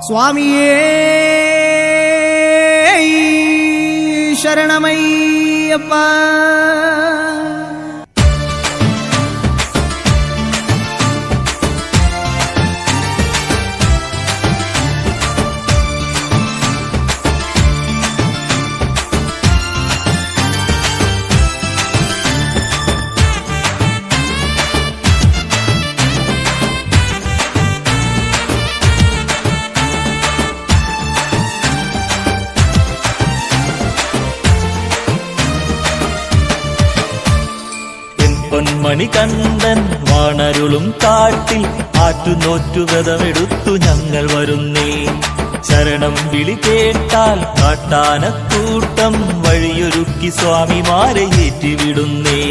സ്വാമിയേ ശരണമയ്യപ്പ. പൊന്മണികണ്ഠൻ വാണരുളും കാട്ടിൽ ആറ്റുനോറ്റുവ്രതമെടുത്തു ഞങ്ങൾ വരുന്നേ. ശരണം വിളി കേട്ടാൽ കാട്ടാനക്കൂട്ടം വഴിയൊരുക്കി സ്വാമിമാരെ ഏറ്റിവിടുന്നേ.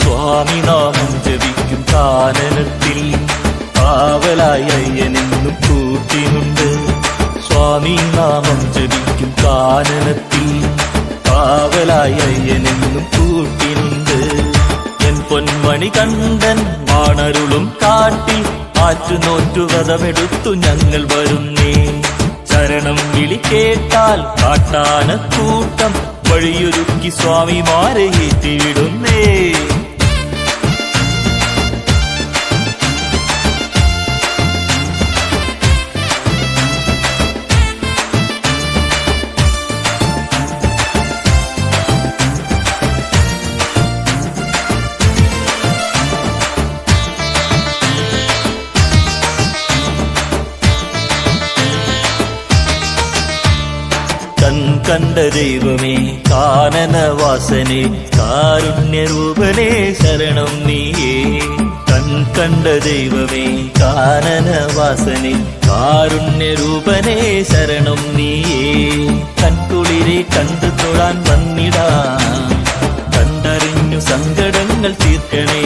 സ്വാമി നാമം ജപിക്കും കാനനത്തിൽ കാവലായി അയ്യനെന്നും കൂട്ടിനുണ്ട്. സ്വാമി നാമം ജപിക്കും കാനനത്തിൽ കാവലായി അയ്യനെന്നും കൂട്ടിനുണ്ട്. പൊന്മണികണ്ഠൻ വാണരുളും കാട്ടിൽ ആറ്റുനോറ്റുവ്രതമെടുത്തു ഞങ്ങൾ വരുന്നേ. ശരണം വിളി കേട്ടാൽ കാട്ടാനക്കൂട്ടം വഴിയൊരുക്കി സ്വാമിമാരെ ഏറ്റിവിടുന്നേ. കണ്ട ദൈവമേ കാനനവാസനെ കാരുണ്യരൂപനേ ശരണം നീയേ. കണ്ട ദൈവമേ കാനനവാസനെ കാരുണ്യരൂപനേ ശരണം നീയേ. കൺകുളിരെ കണ്ടു തൊഴാൻ വന്നിടാ കണ്ടറിഞ്ഞു സങ്കടങ്ങൾ തീർക്കണേ.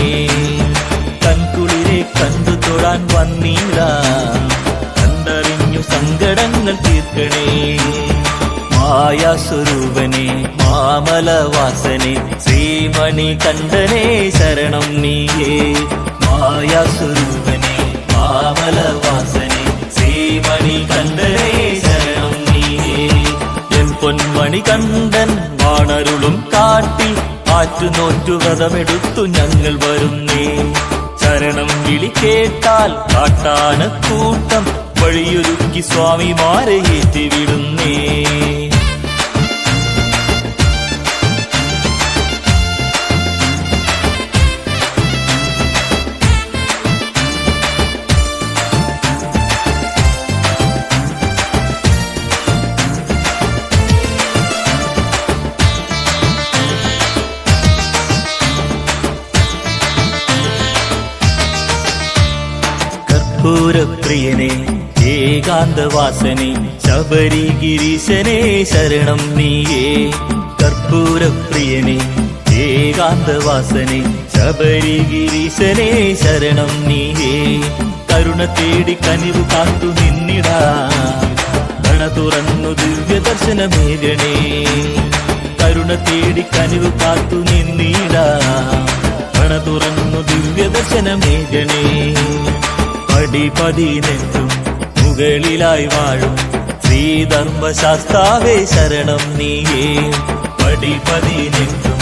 കൺകുളിരെ കണ്ടു തൊഴാൻ വന്നിടാ കണ്ടറിഞ്ഞു സങ്കടങ്ങൾ തീർക്കണേ. മായാസ്വരൂപനെ മാമലവാസനെ ശ്രീമണികണ്ഠനെ ശരണം നീയേ. മായാസ്വരൂപനെ മാമലവാസനെ ശ്രീമണികണ്ഠനെ ശരണം നീയേ. എൻ പൊന്മണികണ്ഠൻ വാണരുളും കാട്ടിൽ ആറ്റുനോറ്റുവ്രതമെടുത്തു ഞങ്ങൾ വരുന്നേ. ശരണം വിളി കേട്ടാൽ കാട്ടാനക്കൂട്ടം വഴിയൊരുക്കി സ്വാമിമാരെ ഏറ്റിവിടുന്നേ. കർപ്പൂരപ്രിയനെ ഏകാന്തവാസനെ ശബരിഗിരീശനെ ശരണം നീയേ. കർപ്പൂരപ്രിയനെ ഏകാന്തവാസനെ ശബരിഗിരീശനെ ശരണം നീയേ. കരുണ തേടി കനിവ് കാത്തു നിന്നിടാ കണ തുറന്നു ദിവ്യദർശനമേകണേ. കരുണ തേടി കനിവ് കാത്തു നിന്നിടാ കണ തുറന്നു ദിവ്യദർശനമേകണേ. പടിപതിനെത്തും മുകളിലായി വാഴും ശ്രീധർമ്മശാസ്താവേ ശരണം നീയേ. പടിപതിനെത്തും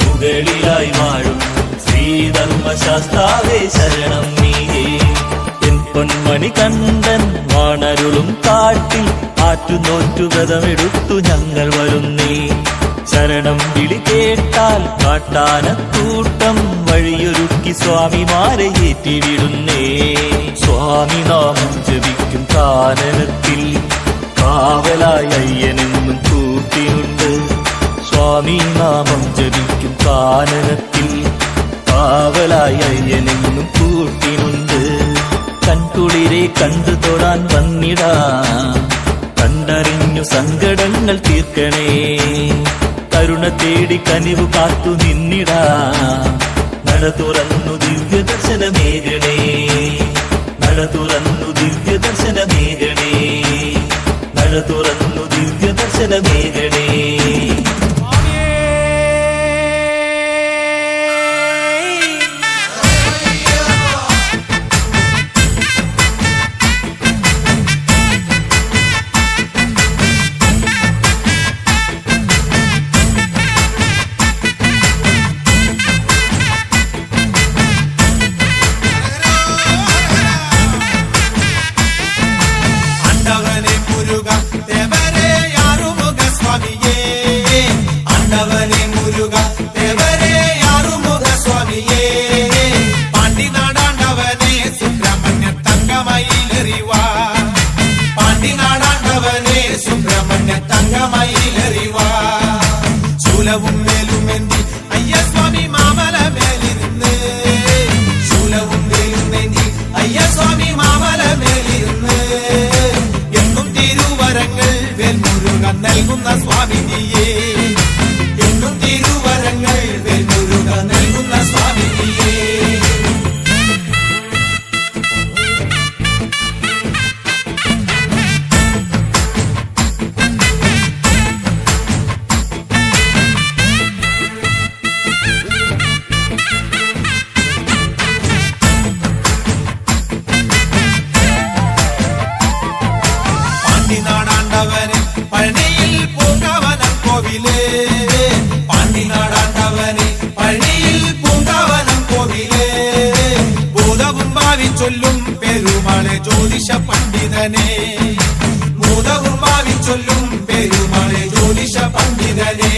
മുകളിലായി വാഴും ശ്രീധർമ്മശാസ്താവേ ശരണം നീയേ. എൻ പൊന്മണികണ്ഠൻ വാണരുളും കാട്ടിൽ ആറ്റുനോറ്റുവ്രതമെടുത്തു ഞങ്ങൾ വരുന്നേ. ശരണം വിളി കേട്ടാൽ കാട്ടാനക്കൂട്ടം വഴിയൊരുക്കി സ്വാമിമാരെ ഏറ്റിവിടുന്നേ. സ്വാമി നാമം ജപിക്കും കാനനത്തിൽ കാവലായി അയ്യനെന്നും കൂട്ടിനുണ്ട്. സ്വാമി നാമം ജപിക്കും കാനനത്തിൽ കാവലായി അയ്യനെന്നും കൂട്ടിനുണ്ട്. കൺകുളിരെ കണ്ടു തൊഴാൻ വന്നിടാ കണ്ടറിഞ്ഞു സങ്കടങ്ങൾ തീർക്കണേ. കരുണ തേടി കനിവ് കാത്തു നിന്നിടാ നട തുറന്നു ദിവ്യദർശനമേകണേ. നട തുറന്നു ദിവ്യദർശനമേകണേ. നട തുറന്നു ദിവ്യദർശനമേകണേ. നാടാണ്ടവന് പഴനിയിൽ പൂങ്കാവനം കോവിലേ പാണ്ടി നാടാണ്ടവന് പഴനിയിൽ പൂങ്കാവനം കോവിലേ ഭൂതവും ഭാവി ചൊല്ലും പെരുമാളെ ജ്യോതിഷ പണ്ഡിതനെ ഭൂതവും ഭാവി ചൊല്ലും പെരുമാളെ ജ്യോതിഷ പണ്ഡിതനെ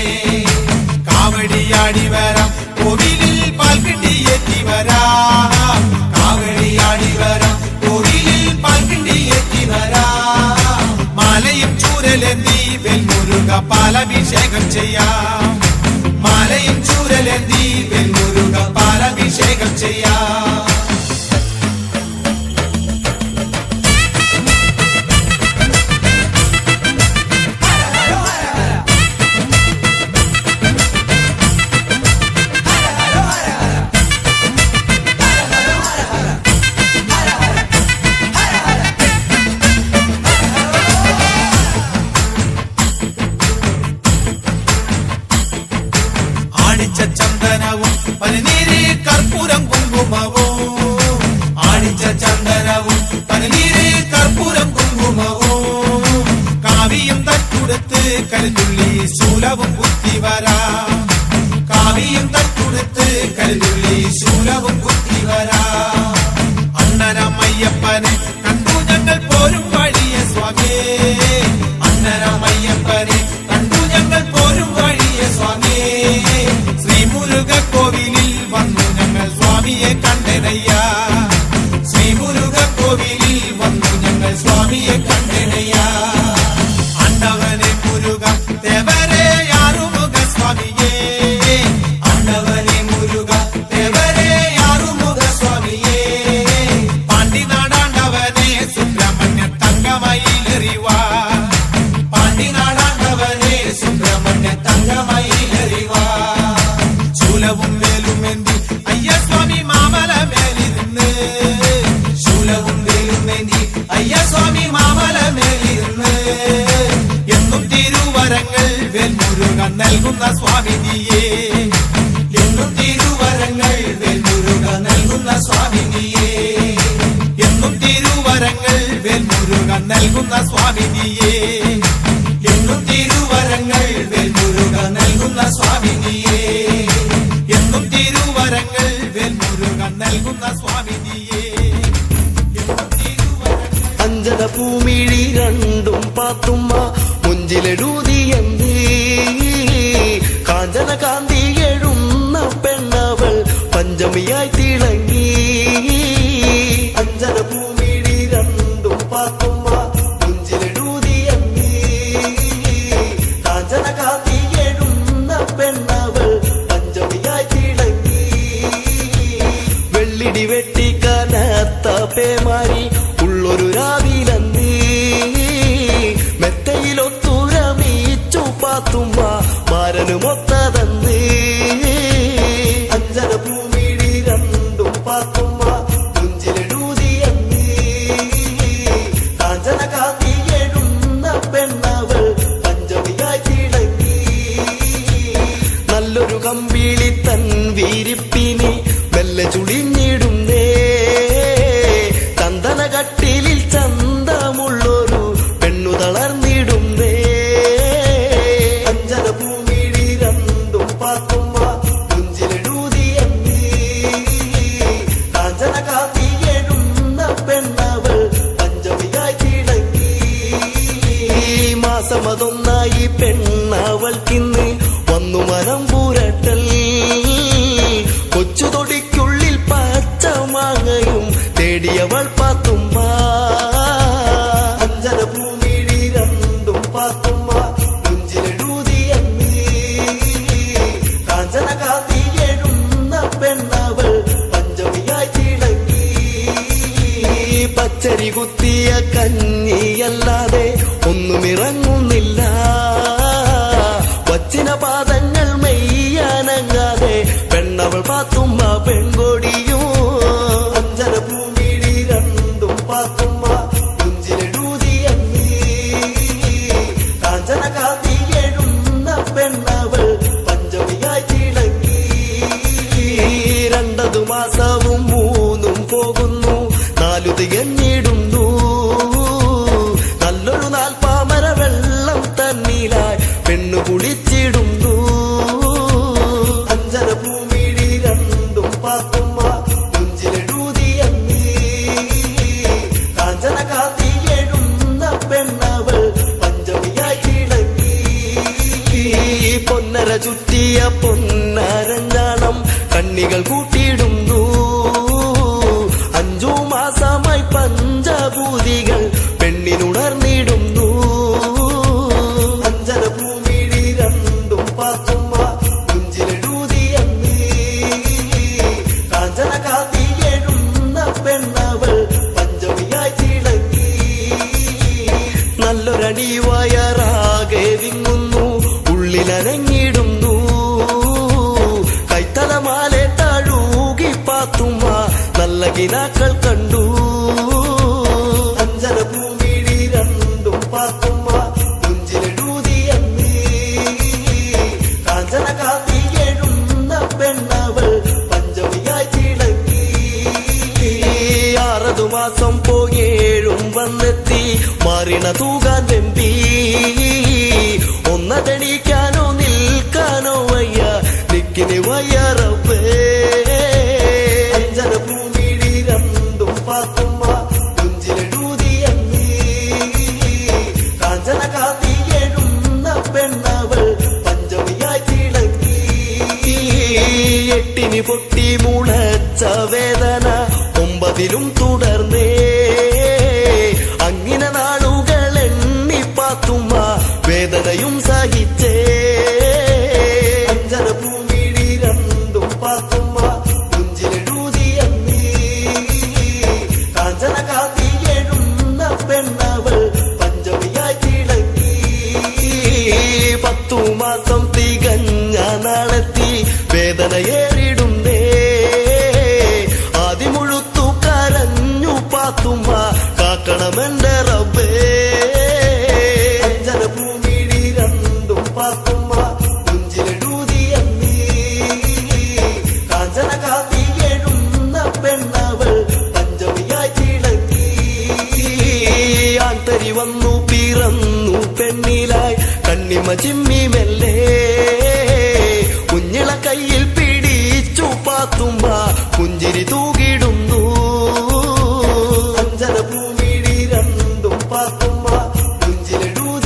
കാവടിയാടി വരാം കോവിലിൽ പാൽക്കിണ്ടിയെത്തി വരാം കാവടിയാടി വരാം കോവിലിൽ പാൽക്കിണ്ടിയെത്തി വരാം മാലയും ചൂരലെന്തി വെൽമുരുക പാലഭിഷേകം ചെയ്യാം മാലയും ചൂരലെന്തി വെൽമുരുക പാലഭിഷേകം ചെയ്യാം ചന്ദനവും പനിനീര് കർപ്പൂരം കുങ്കുമവും ആണിച്ച ചന്ദനവും പനിനീര് കർപ്പൂരം കുങ്കുമവും കാവിയും തട്ടുടുത്ത് കരുതുള്ളി ശൂലവും കുത്തി വരാം കാവിയും തട്ടുടുത്ത് കരുതുള്ളി ശൂലവും കുത്തി വരാം അണ്ണനമയ്യപ്പനെ കണ്ടു ഞങ്ങൾ പോരും വഴിയ സ്വാമിയേ അണ്ണനമയ്യപ്പനെ കണ്ടു ഞങ്ങൾ പോരും വഴിയ സ്വാമിയേ ശ്രീമുരുക കോവിലിൽ വന്നു ഞങ്ങൾ സ്വാമിയെ കണ്ടനയ്യ ശ്രീമുരുക കോവിലിൽ വന്നു ഞങ്ങൾ സ്വാമിയെ കണ്ടനയ്യ ആണ്ടവനെ മുരുക ദേവരെ ആറുമുഖ സ്വാമിയേ ആണ്ടവനെ മുരുക ദേവരെ ആറുമുഖ സ്വാമിയേ പാണ്ടി നാടാണ്ടവനെ സുബ്രഹ്മണ്യ തങ്കമയിലെറിവാ പാണ്ടി നാടാണ്ടവനെ സുബ്രഹ്മണ്യ തങ്കമയിലെറിവാ ശൂലവും വേലുമേന്തി അയ്യസ്വാമി മാമല മേലിരുന്ന് ശൂലവും വേലുമേന്തി അയ്യസ്വാമി മാമല മേലിരുന്ന് എന്നും തിരുവരങ്ങൾ വേൽമുരുക നൽകുന്ന സ്വാമിനിയേ എന്നും തിരുവരങ്ങൾ വേൽമുരുക നൽകുന്ന സ്വാമിനിയേ എന്നും തിരുവരങ്ങൾ വേൽമുരുക നൽകുന്ന സ്വാമിനിയേ എന്നും തിരുവരങ്ങൾ വേൽമുരുക നൽകുന്ന സ്വാമിനിയേ എന്നും തിരുവരങ്ങൾ വേൽമുരുക നൽകുന്ന സ്വാമിനിയേ അഞ്ജന ഭൂമിഴി രണ്ടും പാത്തുമ്മ മുഞ്ചിലെഴുതിയെന്ത് കാഞ്ചന കാന്തി എഴുന്ന പെണ്ണവൾ പഞ്ചമിയായി തിളങ്ങി അഞ്ജന ഭൂമിഴി രണ്ടും പാത്തുമ്മ മുഞ്ചിലെഴുതിയെന്ത് കാഞ്ചന കാന്തി എഴുന്ന പെണ്ണവൾ പഞ്ചമിയായി തിളങ്ങി വെള്ളിടി വെട്ടി കനത്ത പേമാരി ഉള്ളൊരു രാവിലന്ന് മെത്തയിലൊത്തുരമീച്ചു പാത്തുമ്മ മാരനുമൊത്തതന്ന് അഞ്ജന ഭൂമിഴി രണ്ടും പാത്തുമ്മ മുഞ്ചിലെഴുതിയെന്ന് കാഞ്ചന കാന്തി എഴുന്ന പെണ്ണവൾ പഞ്ചമിയായി തിളങ്ങി നല്ലൊരു കമ്പിളി തൻ വീരിപ്പിനി മെല്ലെ ചുളിഞ്ഞിടുന്നേ ചന്ദന കട്ടിലിൽ ചന്തമുള്ളൊരു പെണ്ണു തളർന്നിടുന്നേ അഞ്ജന ഭൂമിഴി രണ്ടും പാത്തുമ്മ മുഞ്ചിലെഴുതിയെന്ന് കാഞ്ചന കാന്തി എഴുന്ന പെണ്ണവൾ പഞ്ചമിയായി തിളങ്ങി മാസമതൊന്നായി പെണ്ണവൾക്കിന്ന് വന്നു മനം പൂരട്ടൽ കൊച്ചു തൊടിക്കുള്ളിൽ പച്ച മാങ്ങയും തേടിയവൾ പാത്തുമ്മ അഞ്ജന ഭൂമിഴി രണ്ടും പാത്തുമ്മ മുഞ്ചിലെഴുതിയെന്ന് കാഞ്ചന കാന്തി എഴുന്ന പെണ്ണവൾ പഞ്ചമിയായി തിളങ്ങി പച്ചരി കുത്തിയ കഞ്ഞിയല്ലാതെ ഒന്നുമിറങ്ങുന്നില്ല വച്ചിന പാദങ്ങൾ മെയ്യാനങ്ങാതെ പെണ്ണവൾ പാത്തുമ്മ പെൺകൊടിയും അഞ്ജന ഭൂമിഴി രണ്ടും പാത്തുമ്മ ചുറ്റിയ പൊന്നാരഞ്ഞാണം കണ്ണികൾ കൂട്ടിയിടുന്നു. 5 മാസമായി പഞ്ചഭൂതികൾ പെണ്ണിനുണർന്നിടുന്നു. അഞ്ജന ഭൂമിഴി രണ്ടും പാത്തുമ്മ കുഞ്ചിലെഴുതിയെന്ന് കാഞ്ചന കാന്തി എഴുന്ന പെണ്ണവൾ പഞ്ചമിയായി തിളങ്ങി. നല്ലൊരണി വയറാകെ വിങ്ങുന്നു, ഉള്ളിലനങ്ങിടുന്നു. കൈത്തലമാലെ തഴുകി പാത്തുമ്മ നല്ല കിനാക്കൾ കണ്ടു. അഞ്ജന ഭൂമിഴി രണ്ടും പാത്തുമ്മ കുഞ്ചിലെഴുതിയെന്ന് കാഞ്ചന കാന്തി എഴുന്ന പെണ്ണവൾ പഞ്ചമിയായി തിളങ്ങി. 6 മാസം പോയേഴും വന്നെത്തി മാറിണ തൂകാൻ വെമ്പി. ഒന്നതെണീക്കാനോ നിൽക്കാനോ വയ്യ നിക്കിന് വയ്യറപ്പേ. അഞ്ജന ഭൂമിഴി രണ്ടും പാത്തുമ്മ കുഞ്ചിലെഴുതിയെന്ന് കാഞ്ചന കാന്തി എഴുന്ന പെണ്ണവൾ പഞ്ചമിയായി തിളങ്ങി. 8 പൊട്ടി മുളച്ച വേദന 9 തുടർന്നേ. അങ്ങനെ നാളുകൾ എണ്ണി പാത്തുമ്മ വേദനയും സഹിച്ചേ. അഞ്ജന ഭൂമിഴി രണ്ടും പാത്തുമ്മ കുഞ്ചിലെഴുതിയെന്ന് കാഞ്ചന കാന്തി എഴുന്ന പെണ്ണവൾ പഞ്ചമിയായി തിളങ്ങി. 10 മാസം തികഞ്ഞ നാളെത്തി വേദനയേറിടുന്നേ. ആദിമുഴുത്തു കരഞ്ഞു പാത്തുമ്മ കാക്കണമെന്റെ റബ്ബേ. അഞ്ജന ഭൂമിഴി രണ്ടും പാത്തുമ്മ കുഞ്ചിലെഴുതിയെന്ന് കാഞ്ചന കാന്തി എഴുന്ന പെണ്ണവൾ പഞ്ചമിയായി തിളങ്ങി. ആൺതരി വന്നു പിറന്നു പെണ്ണിലായി കണ്ണിമ ചിമ്മി മെല്ലെ. കുഞ്ഞിള കയ്യിൽ പിടിച്ചു പാത്തുമ്മ പുഞ്ചിരി തൂകിടുന്നു. അഞ്ജന ഭൂമിഴി രണ്ടും പാത്തുമ്മ കുഞ്ചിലെഴുതി